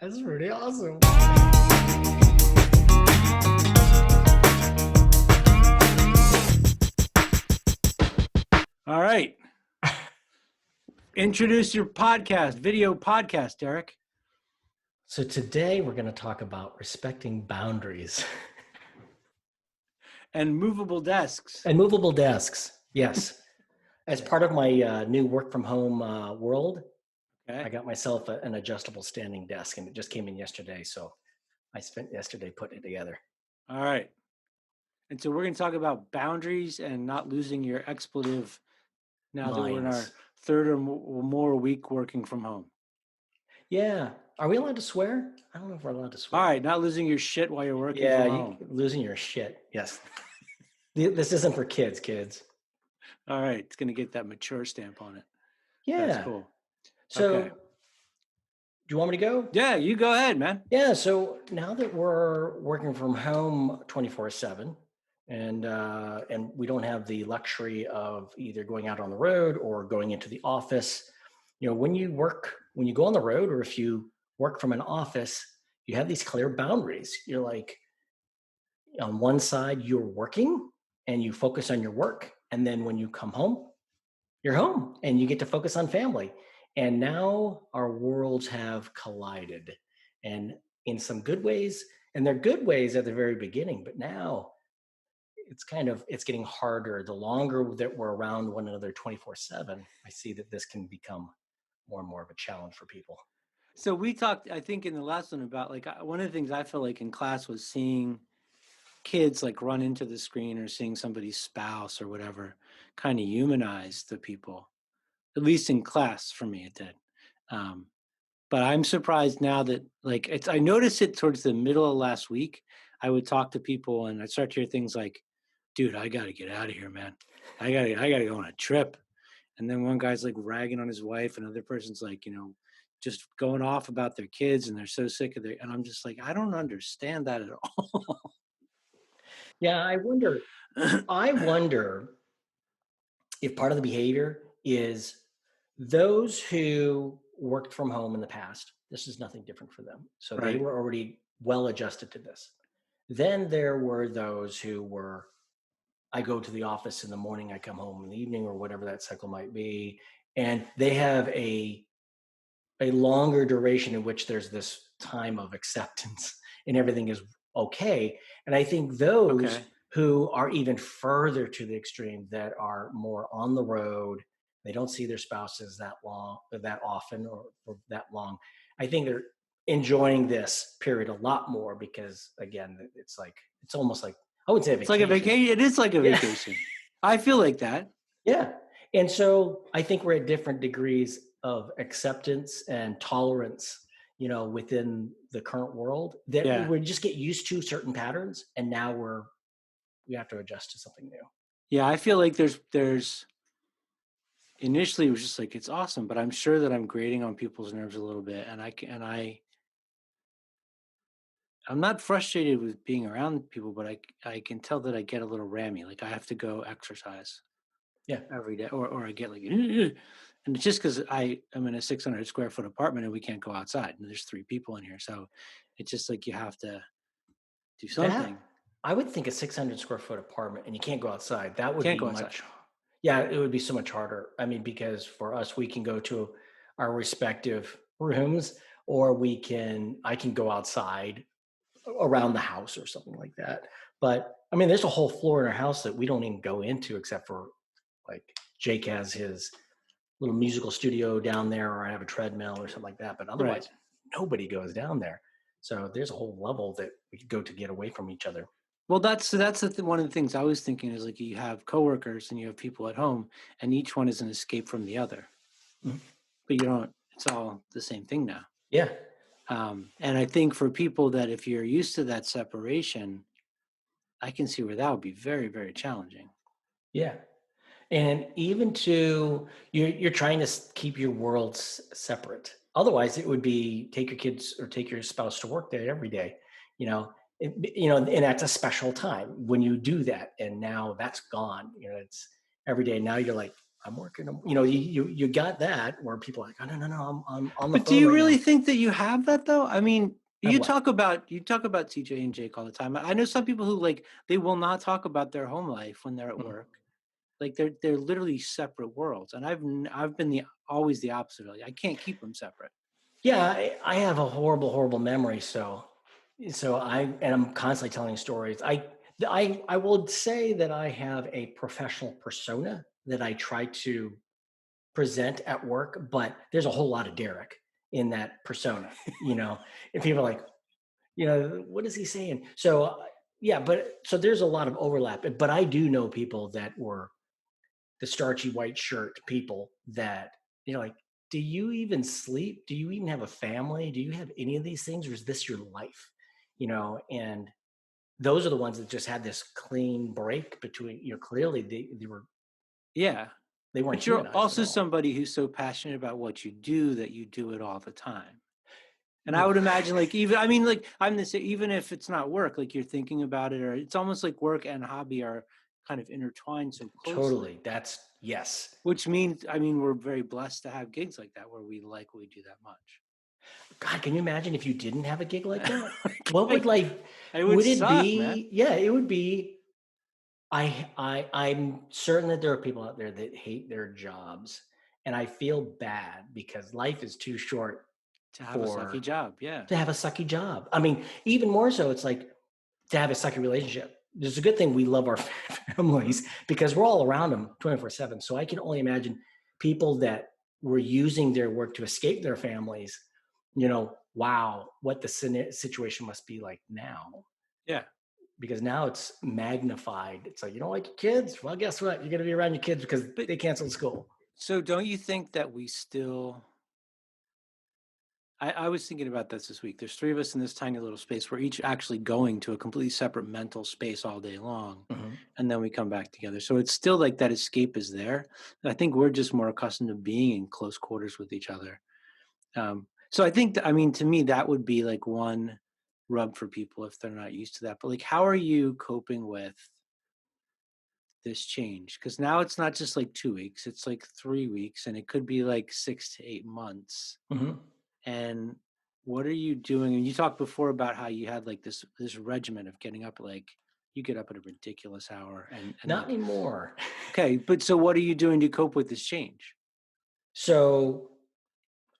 That's pretty awesome. All right. Introduce your podcast, video podcast, Derek. So today we're going to talk about respecting boundaries And movable desks. and movable desks. Yes. As part of my new work from home world, I Okay. got myself an adjustable standing desk, and it just came in yesterday. So I spent yesterday putting it together. All right. And so we're going to talk about boundaries and not losing your expletive now that we're in our Minds. third or more week working from home. Yeah. Are we allowed to swear? I don't know if we're allowed to swear. All right. Not losing your shit while you're working Yeah, from you home. losing your shit. Yes. This isn't for kids. All right. It's going to get that mature stamp on it. Yeah. That's cool. So, Okay. do you want me to go? Yeah, you go ahead, man. Yeah. So now that we're working from home 24/7, and we don't have the luxury of either going out on the road or going into the office, when you go on the road, or if you work from an office, you have these clear boundaries. You're like, on one side, you're working and you focus on your work, and then when you come home, you're home and you get to focus on family. And now our worlds have collided, and in some good ways, and they're good ways at the very beginning, but now it's getting harder. The longer that we're around one another 24/7, I see that this can become more and more of a challenge for people. So we talked, I think, in the last one about one of the things I felt like in class was seeing kids like run into the screen or seeing somebody's spouse or whatever kind of humanize the people. At least in class, for me, it did. But I'm surprised now that I noticed it towards the middle of last week. I would talk to people and I'd start to hear things like, "Dude, I got to get out of here, man. I gotta go on a trip." And then one guy's like ragging on his wife, another person's like, just going off about their kids, and they're so sick of and I'm just like, I don't understand that at all. Yeah, I wonder if part of the behavior is those who worked from home in the past. This is nothing different for them. So they Right. were already well adjusted to this. Then there were those who were, I go to the office in the morning, I come home in the evening, or whatever that cycle might be. And they have a longer duration in which there's this time of acceptance and everything is okay. And I think those Okay. who are even further to the extreme, that are more on the road, they don't see their spouses that long, or that often, or that long. I think they're enjoying this period a lot more because, again, it's almost like, I wouldn't say a It's like a vacation. vacation. It is like a Yeah. vacation. I feel like that. Yeah. And so I think we're at different degrees of acceptance and tolerance, within the current world, that Yeah. we just get used to certain patterns, and now we have to adjust to something new. Yeah. I feel like there's initially it was just like, it's awesome, but I'm sure that I'm grating on people's nerves a little bit. I'm not frustrated with being around people, but I can tell that I get a little rammy. Like I have to go exercise Yeah. every day, or I get like, "Ugh." And it's just because I am in a 600 square foot apartment and we can't go outside, and there's 3 people in here, so it's just like you have to do That something. I would think a 600 square foot apartment and you can't go outside. That would Can't be go outside. much. Yeah, it would be so much harder. I mean, because for us, we can go to our respective rooms, or I can go outside around the house or something like that. But I mean, there's a whole floor in our house that we don't even go into, except for, like, Jake has his little musical studio down there, or I have a treadmill or something like that. But Right. otherwise, nobody goes down there. So there's a whole level that we could go to get away from each other. Well, that's one of the things I was thinking is like you have coworkers and you have people at home, and each one is an escape from the other, Mhm. but you don't. It's all the same thing now. Yeah. And I think for people that if you're used to that separation, I can see where that would be very, very challenging. Yeah. And even you're trying to keep your worlds separate. Otherwise, it would be take your kids or take your spouse to work there every day. And that's a special time when you do that. And now that's gone. It's every day. Now you're like, I'm working. You got that where people are like, oh, no, no, no, I'm on the But do phone you right really now. think that you have that though? I mean, Have what? you talk about TJ and Jake all the time. I know some people who like they will not talk about their home life when they're at Mhm. work. Like they're literally separate worlds, and I've been the always the opposite. Really, I can't keep them separate. Yeah, I have a horrible, horrible memory. So I'm constantly telling stories. I would say that I have a professional persona that I try to present at work, but there's a whole lot of Derek in that persona, and people are like, what is he saying? Yeah, but so there's a lot of overlap, but I do know people that were the starchy white shirt people that, like, do you even sleep? Do you even have a family? Do you have any of these things, or is this your life? And those are the ones that just had this clean break between, clearly Yeah, they weren't but you're humanized at also all. somebody who's so passionate about what you do that you do it all the time. And I Well, would imagine, like, even I mean, like, I'm the same. Even if it's not work, like you're thinking about it, or it's almost like work and hobby are kind of intertwined so totally. closely. That's yes. Which means, I mean, we're very blessed to have gigs like that where we like what we do that much. God, can you imagine if you didn't have a gig like that? Like, What would like it would would it suck, man. be? Yeah, it would be. I'm certain that there are people out there that hate their jobs, and I feel bad because life is too short To have a sucky for job, yeah. to have a sucky job. I mean, even more so, it's like to have a sucky relationship. It's a good thing we love our families because we're all around them 24/7. So I can only imagine people that were using their work to escape their families. Wow, what the situation must be like now, Yeah. because now it's magnified. It's like, you don't like your kids? Well, guess what? You're going to be around your kids because But they canceled school. so don't you think that we still I was thinking about this week. There's three of us in this tiny little space. We're each actually going to a completely separate mental space all day long. Mhm. And then we come back together. So it's still like that escape is there. I think we're just more accustomed to being in close quarters with each other. So I think, I mean, to me, that would be like one rub for people if they're not used to that. But like, how are you coping with this change? Because now it's not just like 2 weeks, it's like 3 weeks, and it could be like 6 to 8 months. Mhm. And what are you doing? And you talked before about how you had like this regimen of getting up, like you get up at a ridiculous hour and Not like, anymore. okay, but so what are you doing to cope with this change? So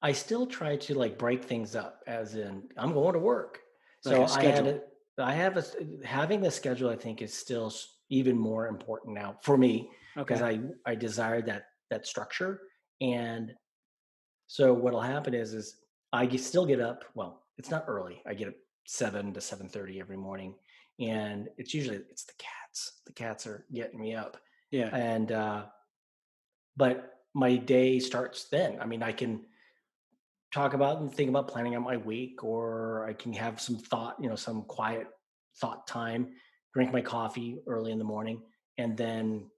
I still try to like break things up, as in I'm going to work. Like So a schedule. I have having the schedule. I think is still even more important now for me because Okay. I desire that structure. And so what'll happen is still get up. Well, it's not early. I get up 7 to 7:30 every morning, and it's the cats. The cats are getting me up, Yeah. and but my day starts then. I mean, I can talk about and think about planning out my week, or I can have some thought, some quiet thought time, drink my coffee early in the morning, and then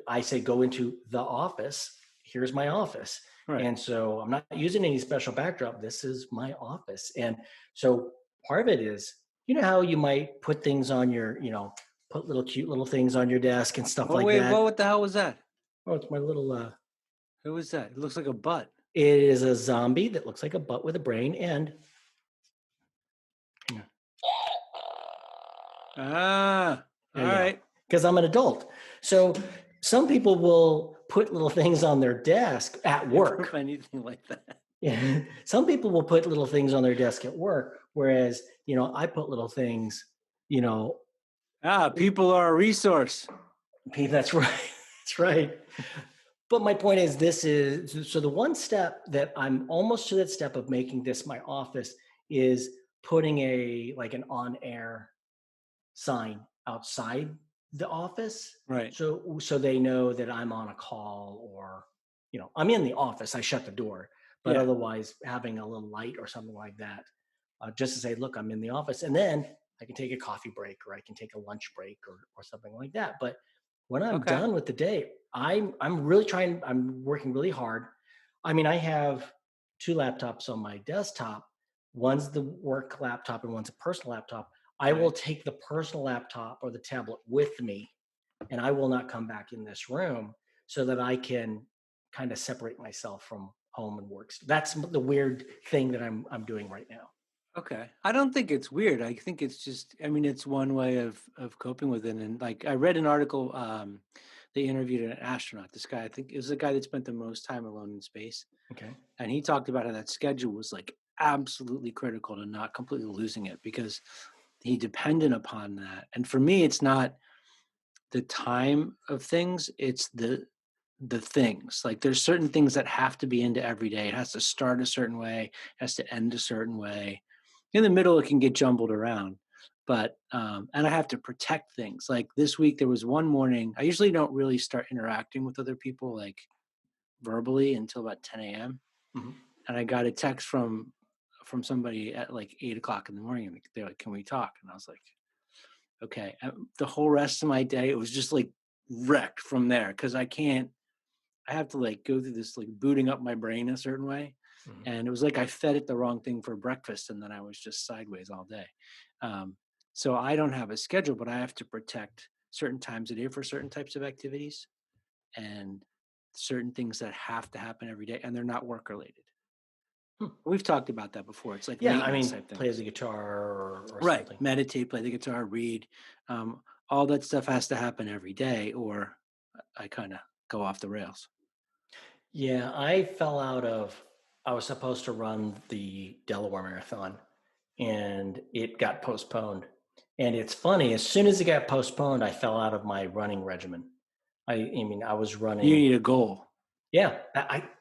I say go into the office. Here's my office. Right. And so I'm not using any special backdrop. This is my office. And so part of it is, how you might put things on your, put little cute little things on your desk and stuff Oh like wait, that. what the hell was that? Oh, it's my little Who was that? It looks like a butt. it is a zombie that looks like a butt with a brain, and hang on. Ah, all Yeah, right. because I'm an adult. So some people will put little things on their desk at Never work. find anything like that. Yeah. Some people will put little things on their desk at work, whereas, I put little things, you know, Ah, people are a resource. that's right. That's right. But my point is, this is so the one step that I'm almost to that step of making this my office is putting an on air sign outside the office, Right. so they know that I'm on a call, or I'm in the office. I shut the door, but Yeah. otherwise having a little light or something like that, just to say, look, I'm in the office, and then I can take a coffee break, or I can take a lunch break, or something like that. But when I'm Okay. done with the day, I'm really trying. I'm working really hard. I mean, I have two laptops on my desktop. One's the work laptop and one's a personal laptop. I will Right. take the personal laptop or the tablet with me, and I will not come back in this room so that I can kind of separate myself from home and work. That's the weird thing that I'm doing right now. Okay. I don't think it's weird. I think it's just, I mean, it's one way of coping with it. And like I read an article, they interviewed an astronaut. This guy, I think it was the guy that spent the most time alone in space. Okay. And he talked about how that schedule was like absolutely critical to not completely losing it because he depended upon that. And for me, it's not the time of things, it's the things. Like there's certain things that have to be into every day. It has to start a certain way, has to end a certain way. In the middle, it can get jumbled around. But and I have to protect things. Like this week, there was one morning. I usually don't really start interacting with other people like verbally until about 10 a.m. Mhm. And I got a text from somebody at like 8 o'clock in the morning, and they're like, "Can we talk?" And I was like, "Okay." And the whole rest of my day, it was just like wrecked from there because I can't. I have to like go through this like booting up my brain a certain way. Mhm. And it was like I fed it the wrong thing for breakfast, and then I was just sideways all day. Um, so I don't have a schedule, but I have to protect certain times of day for certain types of activities and certain things that have to happen every day, and they're not work related. Hmm. We've talked about that before. It's like Yeah, I maintenance mean, type play things. the guitar or Right. something. Meditate, play the guitar, read. All that stuff has to happen every day, or I kind of go off the rails. Yeah, I was supposed to run the Delaware Marathon and it got postponed. And it's funny, as soon as it got postponed, I fell out of my running regimen. I mean, I was You running. need a goal. Yeah,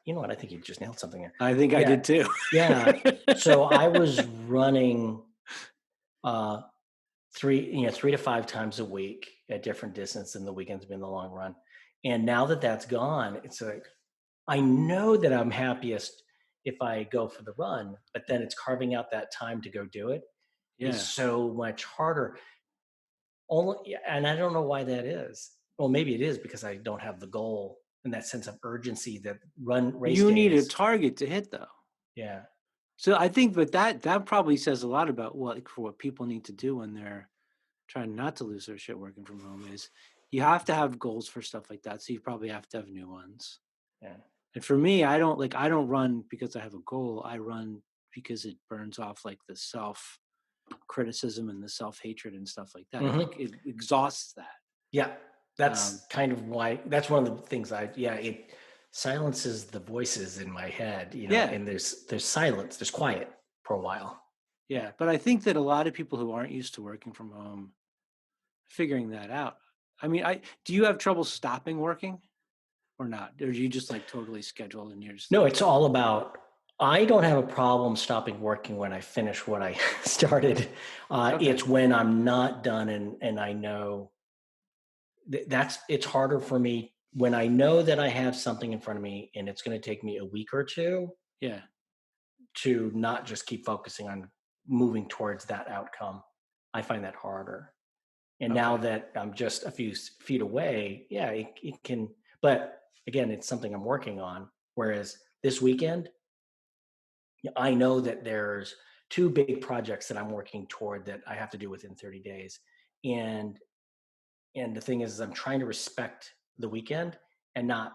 you know what? I think you just nailed something there. I think I Yeah, did too. yeah. So I was running uh, 3 to 5 times a week at different distance, and the weekends being the long run. And now that that's gone, it's like I know that I'm happiest if I go for the run, but then it's carving out that time to go do it is Yeah. so much harder. Only, yeah, and I don't know why that is. Well, maybe it is because I don't have the goal and that sense of urgency that run race You need a days. target to hit though. Yeah. So I think but that probably says a lot about what like, for what people need to do when they're trying not to lose their shit working from home is you have to have goals for stuff like that. So you probably have to have new ones. Yeah. And for me, I don't run because I have a goal. I run because it burns off like the self criticism and the self hatred and stuff like that. It like Hmm. it exhausts that. Yeah. Um, That's kind of why. That's one of the things it silences the voices in my head. yeah, And there's silence, there's quiet for a while. Yeah. yeah. But I think that a lot of people who aren't used to working from home figuring that out. I mean, I do you have trouble stopping working or not? Or are you just like totally scheduled and you're just No, like, it's all about. I don't have a problem stopping working when I finish what I started. okay, It's when I'm not done, and I know that's it's harder for me when I know that I have something in front of me and it's going to take me a week or two yeah, to not just keep focusing on moving towards that outcome. I find that harder. And now okay, that I'm just a few feet away, yeah, it can. But again, it's something I'm working on. Whereas this weekend, I know that there's two big projects that I'm working toward that I have to do within 30 days. And the thing is I'm trying to respect the weekend and not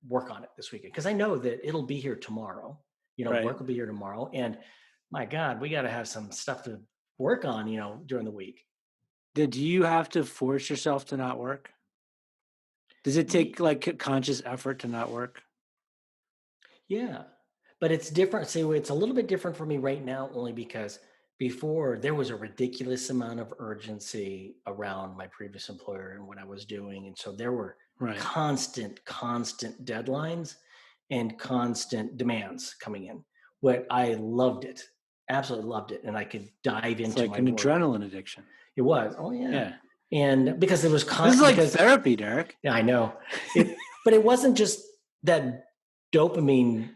work on it this weekend because I know that it'll be here tomorrow. right. Work will be here tomorrow. And my God, we got to have some stuff to work on, during the week. Do you have to force yourself to not work? Does it take Ye- like conscious effort to not work? Yeah. But it's different. See, it's a little bit different for me right now, only because before there was a ridiculous amount of urgency around my previous employer and what I was doing. And so there were Right. constant deadlines and constant demands coming in. What I loved it, absolutely loved it. And I could dive It's into like my an work. adrenaline addiction. It was, oh yeah. Yeah. And because it was This is like because therapy, Derek. yeah, I know it, but it wasn't just that dopamine,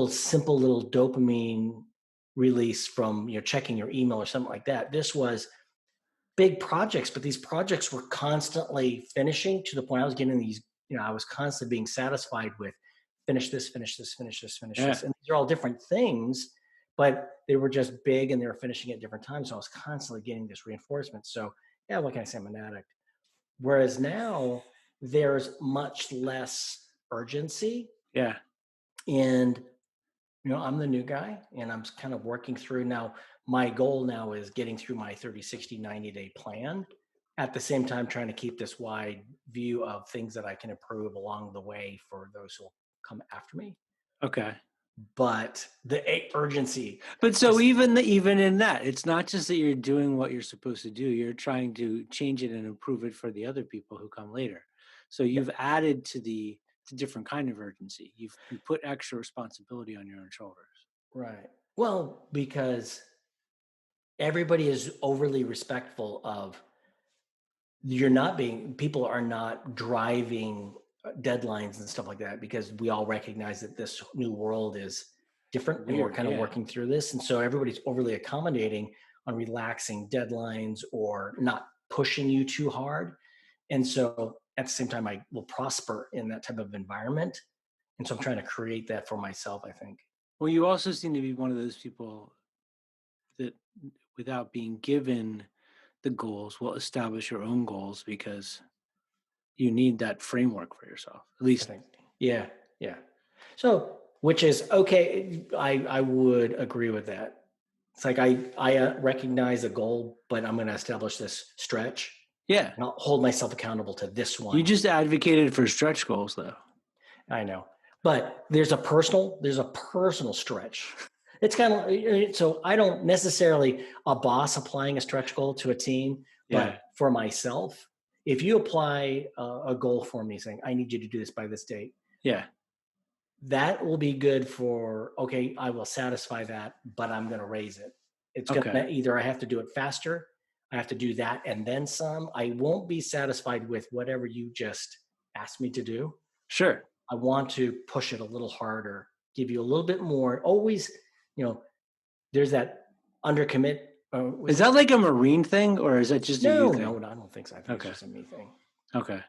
simple little dopamine release from checking your email or something like that. This was big projects, but these projects were constantly finishing to the point I was getting these. I was constantly being satisfied with finish this, finish this, finish this, finish this, Yeah. and these are all different things, but they were just big and they were finishing at different times. So I was constantly getting this reinforcement. So yeah, what can I say? I'm an addict. Whereas now there's much less urgency. Yeah. And I'm the new guy, and I'm kind of working through now. My goal now is getting through my 30, 60, 90-day plan. At the same time, trying to keep this wide view of things that I can improve along the way for those who will come after me. Okay. But the urgency, But so just even in that, it's not just that you're doing what you're supposed to do, you're trying to change it and improve it for the other people who come later. So yeah, you've added to the different kind of urgency. You put extra responsibility on your own shoulders. right. Well, because everybody is overly respectful of people are not driving deadlines and stuff like that because we all recognize that this new world is different and we're Weird, kind of yeah. working through this. And so everybody's overly accommodating on relaxing deadlines or not pushing you too hard. And so at the same time, I will prosper in that type of environment. And so I'm trying to create that for myself, I think. Well, you also seem to be one of those people that without being given the goals will establish your own goals because you need that framework for yourself. At I least, think. Yeah. Yeah. So, which is okay. I would agree with that. It's like I recognize a goal, but I'm going to establish this stretch, yeah. and I'll hold myself accountable to this You one. just advocated for stretch goals though. I know, but there's a personal stretch. It's kind of so I don't necessarily a boss applying a stretch goal to a team, Yeah. but for myself, if you apply a goal for me saying I need you to do this by this date, Yeah. that will be good for okay, I will satisfy that, but I'm going to raise it. It's going Okay. to either I have to do it faster, I have to do that and then some. I won't be satisfied with whatever you just asked me to do. Sure. I want to push it a little harder, give you a little bit more. Always, you know, there's that undercommit. Is Was it? that like a Marine thing or is that just a you No, no, thing? no, I don't think so. I think it's Okay. just a me thing. Okay.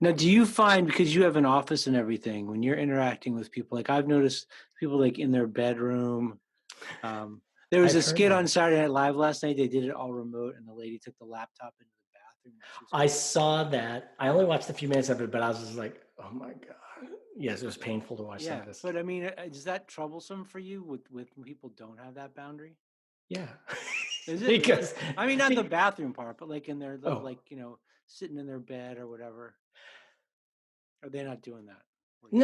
Now, do you find because you have an office and everything, when you're interacting with people, like I've noticed people like in their bedroom, um, there was I've a heard skit on that. Saturday Night Live last night. They did it all remote, and the lady took the laptop into the bathroom while she was I cleaning. saw that. I only watched a few minutes of it, but I was just like, oh my God. Yes, it was painful to watch some of Yeah, this. but I mean, is that troublesome for you with when people don't have that boundary? Yeah. Is it really? because, I mean, not the be- bathroom part, but like in their little, oh, like sitting in their bed or whatever. Are they not doing that? What do you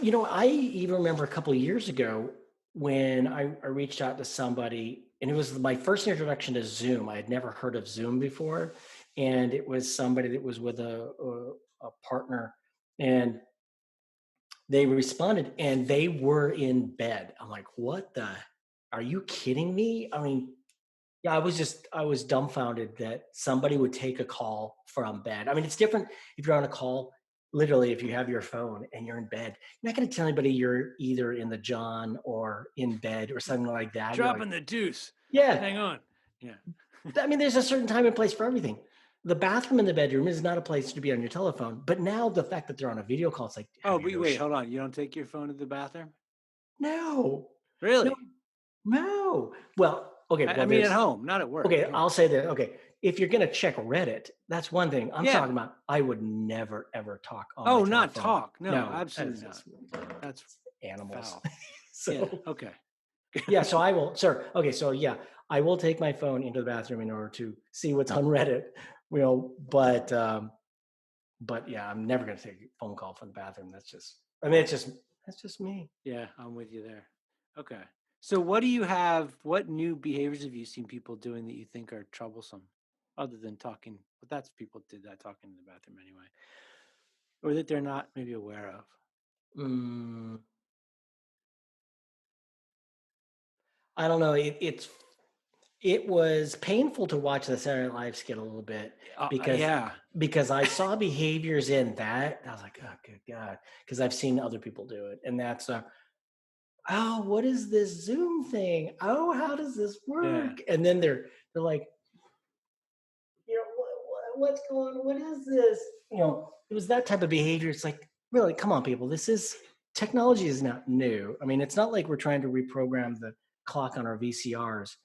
think? no, I even remember a couple of years ago when I reached out to somebody, and it was my first introduction to Zoom. I had never heard of Zoom before, and it was somebody that was with a partner, and they responded, and they were in bed. I'm like, what the? Are you kidding me? I mean, yeah, I was dumbfounded that somebody would take a call from bed. I mean, it's different if you're on a call. Literally, if you have your phone and you're in bed, you're not going to tell anybody you're either in the John or in bed or something like that. You're like, Dropping the deuce. yeah. Hang on. Yeah. I mean, there's a certain time and place for everything. The bathroom in the bedroom is not a place to be on your telephone. But now the fact that they're on a video call, it's like, Oh, have you but no wait, hold on. You don't take your phone to the bathroom? no, no, Really? no. Well, okay. I Well, mean, at there's home, not at work. At okay. home. I'll say that. Okay, if you're gonna check Reddit, that's one thing. I'm Yeah. talking about. I would never ever talk on my Oh, not telephone. talk. No, No, that absolutely is not. just That's animals. foul. Yeah. so Okay. yeah. So I will, sir. Okay. So yeah, I will take my phone into the bathroom in order to see what's on Reddit. But yeah, I'm never gonna take a phone call from the bathroom. That's just. I mean, that's just me. Yeah, I'm with you there. Okay. So, what do you have? What new behaviors have you seen people doing that you think are troublesome, other than talking? But that's people did that talking in the bathroom anyway, or that they're not maybe aware of. Mm, I don't know. It was painful to watch the Saturday Night Live skit a little bit because Yeah. I saw behaviors in that. I was like, oh, good God, because I've seen other people do it, and that's oh, what is this Zoom thing? Oh, how does this Yeah. work? And then they're like, what's going on? What is this? It was that type of behavior. It's like, really, come on, people. Technology is not new. I mean, it's not like we're trying to reprogram the clock on our VCRs.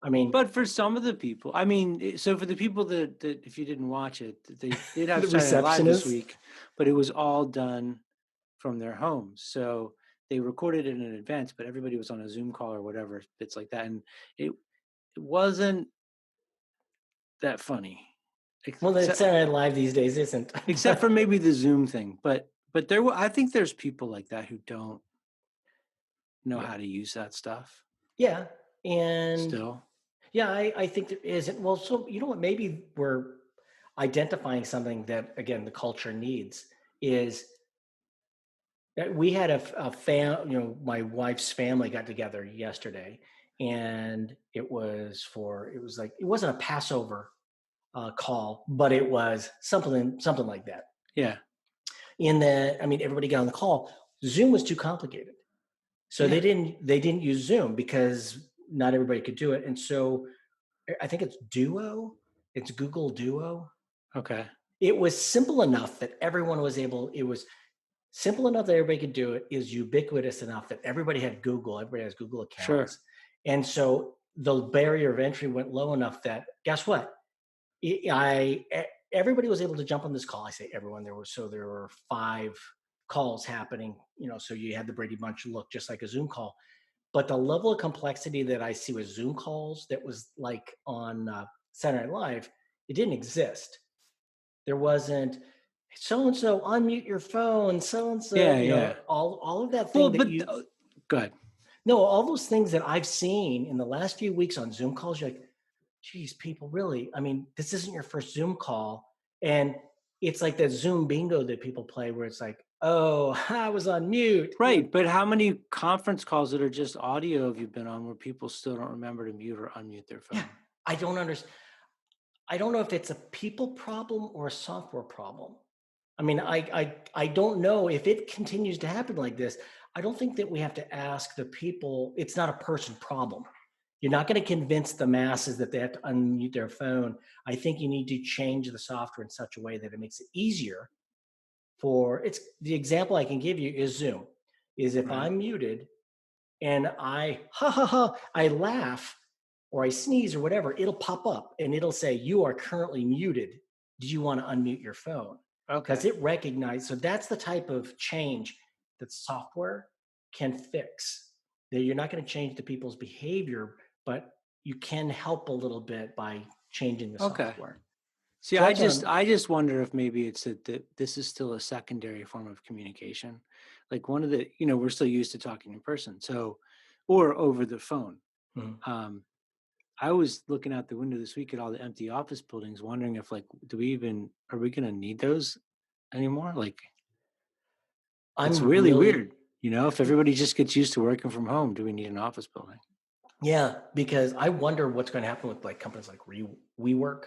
I mean, But for some of the people, I mean, so for the people that if you didn't watch it, they did have the Saturday Night Live this receptionist. week, but it was all done from their homes. So they recorded it in advance, but everybody was on a Zoom call or whatever, bits like that. And it wasn't that funny. Well, that Except Saturday Night Live these days isn't. except for maybe the Zoom thing. But I think there's people like that who don't know Yeah. how to use that stuff Yeah. And still. yeah, I think there isn't. Well, so you know what? Maybe we're identifying something that, again, the culture needs is that we had a fam, my wife's family got together yesterday, and it was like, it wasn't a Passover call, but it was something like that. Yeah. In that, I mean, everybody got on the call. Zoom was too complicated. So Yeah. they didn't use Zoom because not everybody could do it. And so I think it's Duo. It's Google Duo. Okay. It was simple enough that everyone was able. It was simple enough that everybody could do it. Is ubiquitous enough that everybody had Google. Everybody has Google Sure. accounts, and so the barrier of entry went low enough that guess what? Everybody was able to jump on this call. I say everyone. There were 5 calls happening. So you had the Brady Bunch look just like a Zoom call. But the level of complexity that I see with Zoom calls that was like on Saturday Night Live, it didn't exist. There wasn't so and so unmute your phone, so and so, Yeah. Yeah. all of that Well, thing that but you go ahead. no, all those things that I've seen in the last few weeks on Zoom calls. You're like, geez, people really, I mean, this isn't your first Zoom call. And it's like that Zoom bingo that people play where it's like, oh, I was on mute. Right, but how many conference calls that are just audio have you been on where people still don't remember to mute or unmute their Yeah, phone? I don't understand. I don't know if it's a people problem or a software problem. I mean, I don't know if it continues to happen like this. I don't think that we have to ask the people. It's not a person problem. You're not going to convince the masses that they have to unmute their phone. I think you need to change the software in such a way that it makes it easier for it's the example I can give you is Zoom. Is if Right. I'm muted and I ha ha ha I laugh or I sneeze or whatever, it'll pop up and it'll say you are currently muted. Do you want to unmute your phone? Because Okay. it recognizes. So that's the type of change that software can fix. That you're not going to change the people's behavior, but you can help a little bit by changing the Okay. software. See, So I that's what just I'm. I just wonder if maybe it's that this is still a secondary form of communication. Like one of the, we're still used to talking in person. So or over the phone. Mhm. Um I was looking out the window this week at all the empty office buildings, wondering if like are we gonna need those anymore? Like it's I'm really really. weird, if everybody just gets used to working from home, do we need an office building? Yeah, because I wonder what's going to happen with like companies like WeWork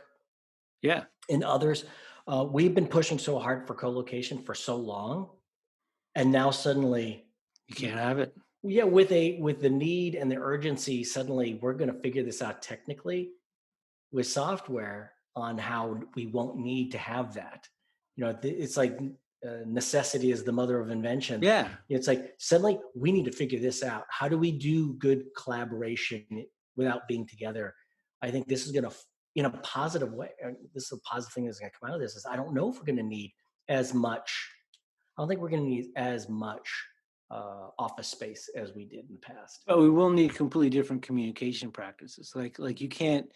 Yeah, and others. We've been pushing so hard for co-location for so long, and now suddenly, you can't have it. yeah, with the need and the urgency, suddenly we're going to figure this out technically with software on how we won't need to have that. It's like necessity is the mother of invention. Yeah. It's like suddenly we need to figure this out. How do we do good collaboration without being together? I think this is going to, in a positive way, this is a positive thing that's going to come out of this is I don't know if we're going to need as much. I don't think we're going to need as much office space as we did in the past. But we will need completely different communication practices. Like you can't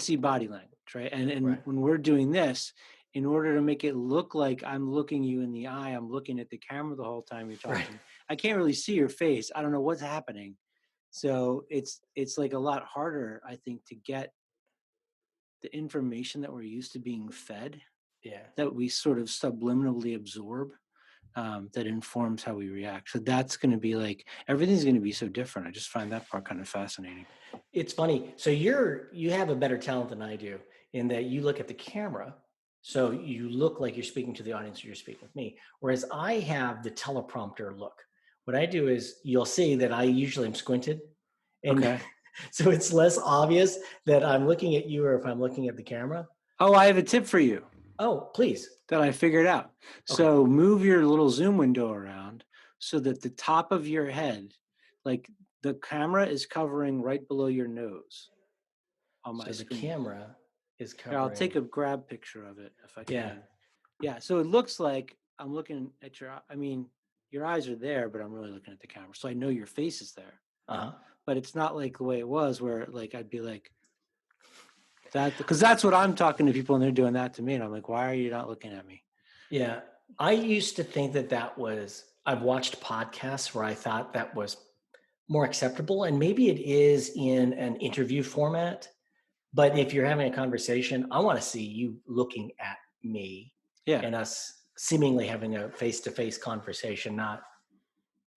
see body language, right? And Right. when we're doing this, in order to make it look like I'm looking you in the eye, I'm looking at the camera the whole time you're Right. talking. I can't really see your face. I don't know what's happening. So it's like a lot harder, I think, to get the information that we're used to being fed, Yeah. that we sort of subliminally absorb, that informs how we react. So that's going to be like everything's going to be so different. I just find that part kind of fascinating. It's funny. So you have a better talent than I do in that you look at the camera. So you look like you're speaking to the audience or you're speaking with me. Whereas I have the teleprompter look. What I do is you'll see that I usually am squinted. And Okay. so it's less obvious that I'm looking at you or if I'm looking at the camera. Oh, I have a tip for you Oh, please. that I figured out. Okay. So move your little zoom window around so that the top of your head, like the camera is covering right below your nose on my So the screen. camera is Here, I'll take covering. a grab picture of it if I Yeah. can. Yeah, so it looks like I'm looking at I mean, your eyes are there, but I'm really looking at the camera. So I know your face is there. Uh-huh. But it's not like the way it was where like I'd be like that, because that's what I'm talking to people and they're doing that to me. And I'm like, why are you not looking at me? Yeah. I used to think that was, I've watched podcasts where I thought that was more acceptable. And maybe it is in an interview format. But if you're having a conversation, I want to see you looking at me Yeah. and us seemingly having a face-to-face conversation, not,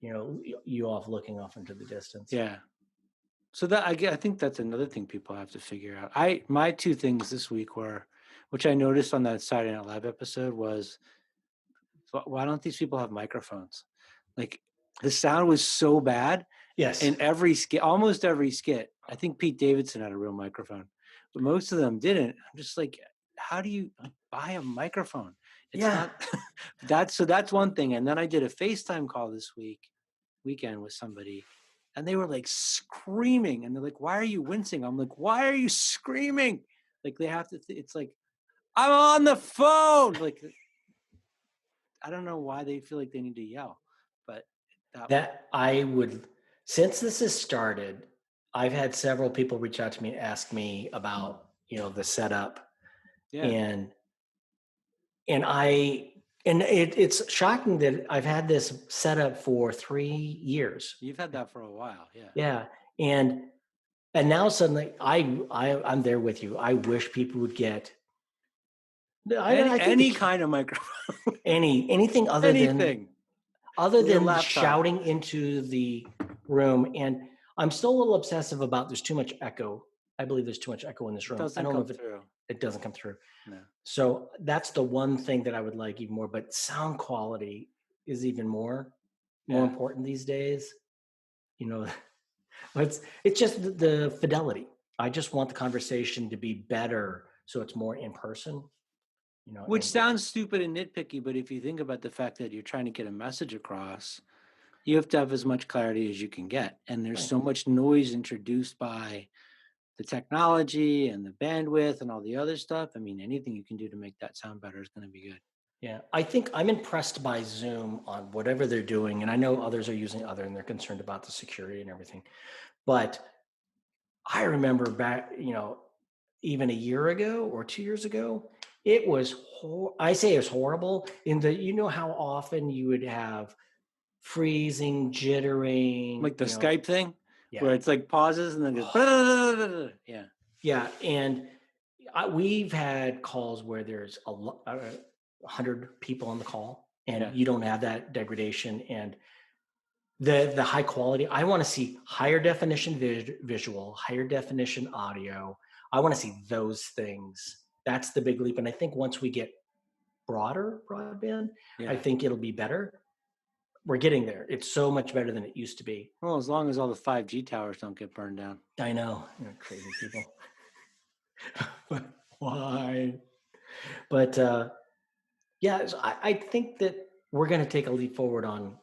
you off looking off into the distance. Yeah. So I think that's another thing people have to figure out. My two things this week were, which I noticed on that Saturday Night Live episode was, why don't these people have microphones? Like the sound was so bad Yes. in every skit, almost every skit. I think Pete Davidson had a real microphone, but most of them didn't. I'm just like, how do you buy a microphone? It's Yeah. not that's one thing. And then I did a FaceTime call this weekend with somebody, and they were like screaming, and they're like, "Why are you wincing?" I'm like, "Why are you screaming?" Like they have to. It's like, I'm on the phone. Like I don't know why they feel like they need to yell, but that That I would, since this has started, I've had several people reach out to me and ask me about, the setup, yeah, and and I and it's shocking that I've had this setup for 3 years. you've had that for a while. Yeah, Yeah. And now suddenly I'm there with you. I wish people would get, I think any kind of microphone, anything anything. other Your than laptop. shouting into the room. And I'm still a little obsessive about, there's too much echo. I believe there's too much echo in this It room. I doesn't don't know come if through. it doesn't come through. No. So that's the one thing that I would like even more, but sound quality is even more Yeah. important these days. You know, it's just the fidelity. I just want the conversation to be better, so it's more in person. Which And sounds stupid and nitpicky, but if you think about the fact that you're trying to get a message across, you have to have as much clarity as you can get. And there's right. so much noise introduced by the technology and the bandwidth and all the other stuff. I mean, anything you can do to make that sound better is going to be good. Yeah, I think I'm impressed by Zoom on whatever they're doing, and I know others are using other, and they're concerned about the security and everything. But I remember back, even a year ago or 2 years ago, it was. I say it was horrible in that, how often you would have freezing, jittering, Like the Skype thing yeah, where it's like pauses and then goes, yeah. yeah, and we've had calls where there's 100 people on the call, and Yeah. you don't have that degradation and the high quality. I want to see higher definition visual, higher definition audio. I want to see those things. That's the big leap. And I think once we get broader broadband, I Yeah. think it'll be better. We're getting there. It's so much better than it used to be. Well, as long as all the 5G towers don't get burned down. I know, crazy people. But why? But yeah, so I think that we're going to take a leap forward on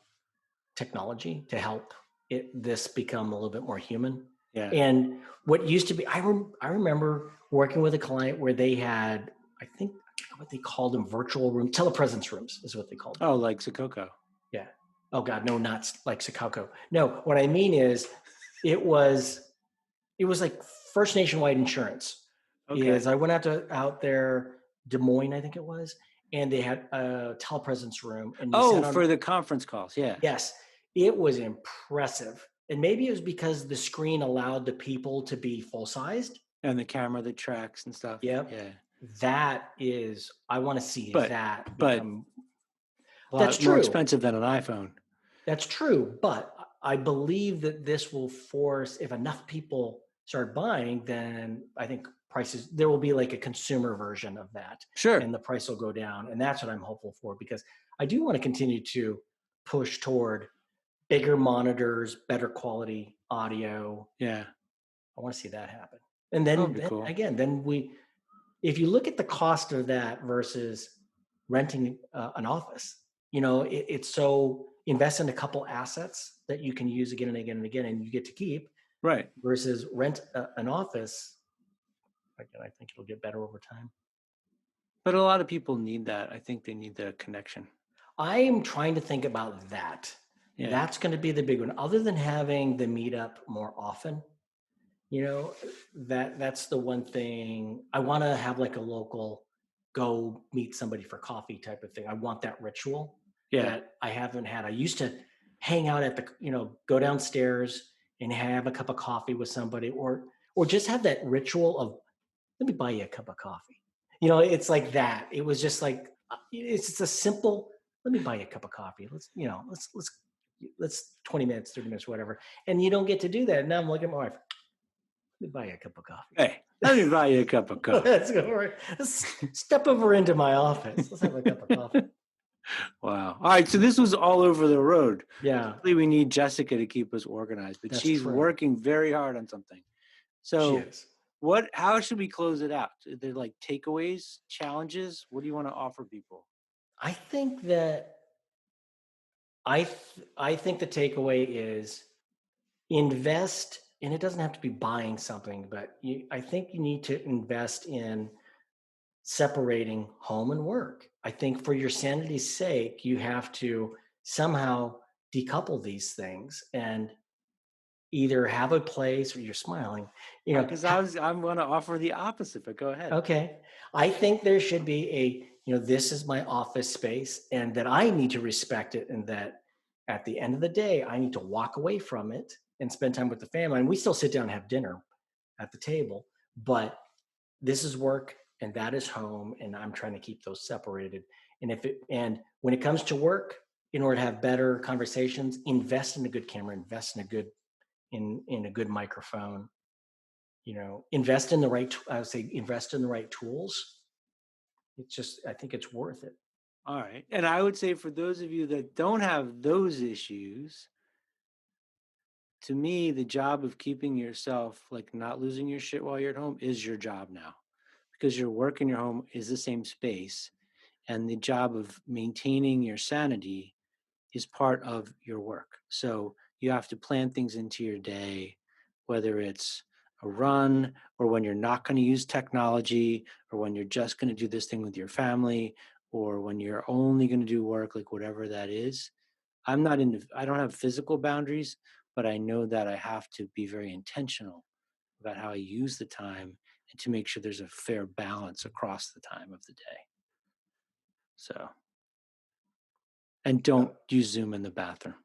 technology to help this become a little bit more human. Yeah. And what used to be, I remember working with a client where they had, I think what they called them, virtual room, telepresence rooms is what they called them. Oh, like Sakoko. Yeah. Oh God, no, not like Sakako. No, what I mean is it was like First Nationwide Insurance. Okay. Is I went out there, Des Moines, I think it was, and they had a telepresence room, and you Oh, sat for on. the conference calls. Yeah. Yes, it was impressive. And maybe it was because the screen allowed the people to be full sized. And the camera that tracks and stuff. Yep. Yeah. That is, I want to see But that but become. a That's lot more true. expensive than an iPhone. That's true. But I believe that this will force, if enough people start buying, then I think prices, there will be like a consumer version of that. Sure. And the price will go down. And that's what I'm hopeful for, because I do want to continue to push toward bigger monitors, better quality audio. Yeah. I want to see that happen. And That would then, be cool. if you look at the cost of that versus renting an office, it's so, invest in a couple assets that you can use again and again and again, and you get to keep, Right. versus rent an office. Again, I think it'll get better over time. But a lot of people need that. I think they need the connection. I'm trying to think about that. Yeah. That's going to be the big one. Other than having the meetup more often, you know, that's the one thing I want to have, like a local go meet somebody for coffee type of thing. I want that ritual Yeah. that I haven't had. I used to hang out at the, go downstairs and have a cup of coffee with somebody, or just have that ritual of, let me buy you a cup of coffee. It's like that. It was just like, it's just a simple, let me buy you a cup of coffee. Let's 20 minutes, 30 minutes, whatever. And you don't get to do that. Now I'm looking at my wife, let me buy you a cup of coffee. Hey, let me buy you a cup of coffee. Let's go. Let's step over into my office. Let's have a cup of coffee. Wow. All right. So this was all over the road. Yeah, Hopefully we need Jessica to keep us organized, but that's she's true. working very hard on something. She So is. how should we close it out? Are there like takeaways, challenges? What do you want to offer people? I think that I think the takeaway is invest, and it doesn't have to be buying something, but I think you need to invest in separating home and work. I think for your sanity's sake, you have to somehow decouple these things and either have a place, or you're smiling, Because I'm going to offer the opposite, but go ahead. okay. I think there should be this is my office space, and that I need to respect it, and that at the end of the day, I need to walk away from it and spend time with the family. And we still sit down and have dinner at the table, but this is work and that is home, and I'm trying to keep those separated. And when it comes to work, in order to have better conversations, invest in a good camera, invest in a good microphone, invest in the right, I would say invest in the right tools. I think it's worth it. All right. And I would say for those of you that don't have those issues, to me, the job of keeping yourself like not losing your shit while you're at home is your job now, because your work in your home is the same space. And the job of maintaining your sanity is part of your work. So you have to plan things into your day, whether it's a run or when you're not going to use technology or when you're just going to do this thing with your family or when you're only going to do work, like whatever that is. I don't have physical boundaries, but I know that I have to be very intentional about how I use the time and to make sure there's a fair balance across the time of the day. So, and Oh, don't use Zoom in the bathroom.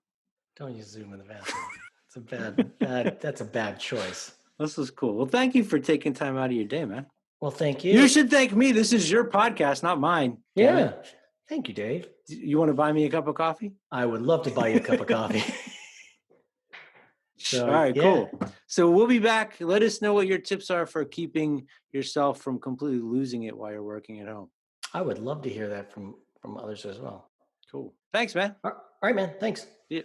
don't use Zoom in the bathroom. It's a bad. That's a bad choice. This is cool. Well, thank you for taking time out of your day, man. Well, thank You you. should thank me. This is your podcast, not mine. Damn it. Yeah, thank you, Dave. You want to buy me a cup of coffee? I would love to buy you a cup of coffee. All So right, yeah, cool. So we'll be back. Let us know what your tips are for keeping yourself from completely losing it while you're working at home. I would love to hear that from others as well. Cool. Thanks, man. All right, man. Thanks. See ya.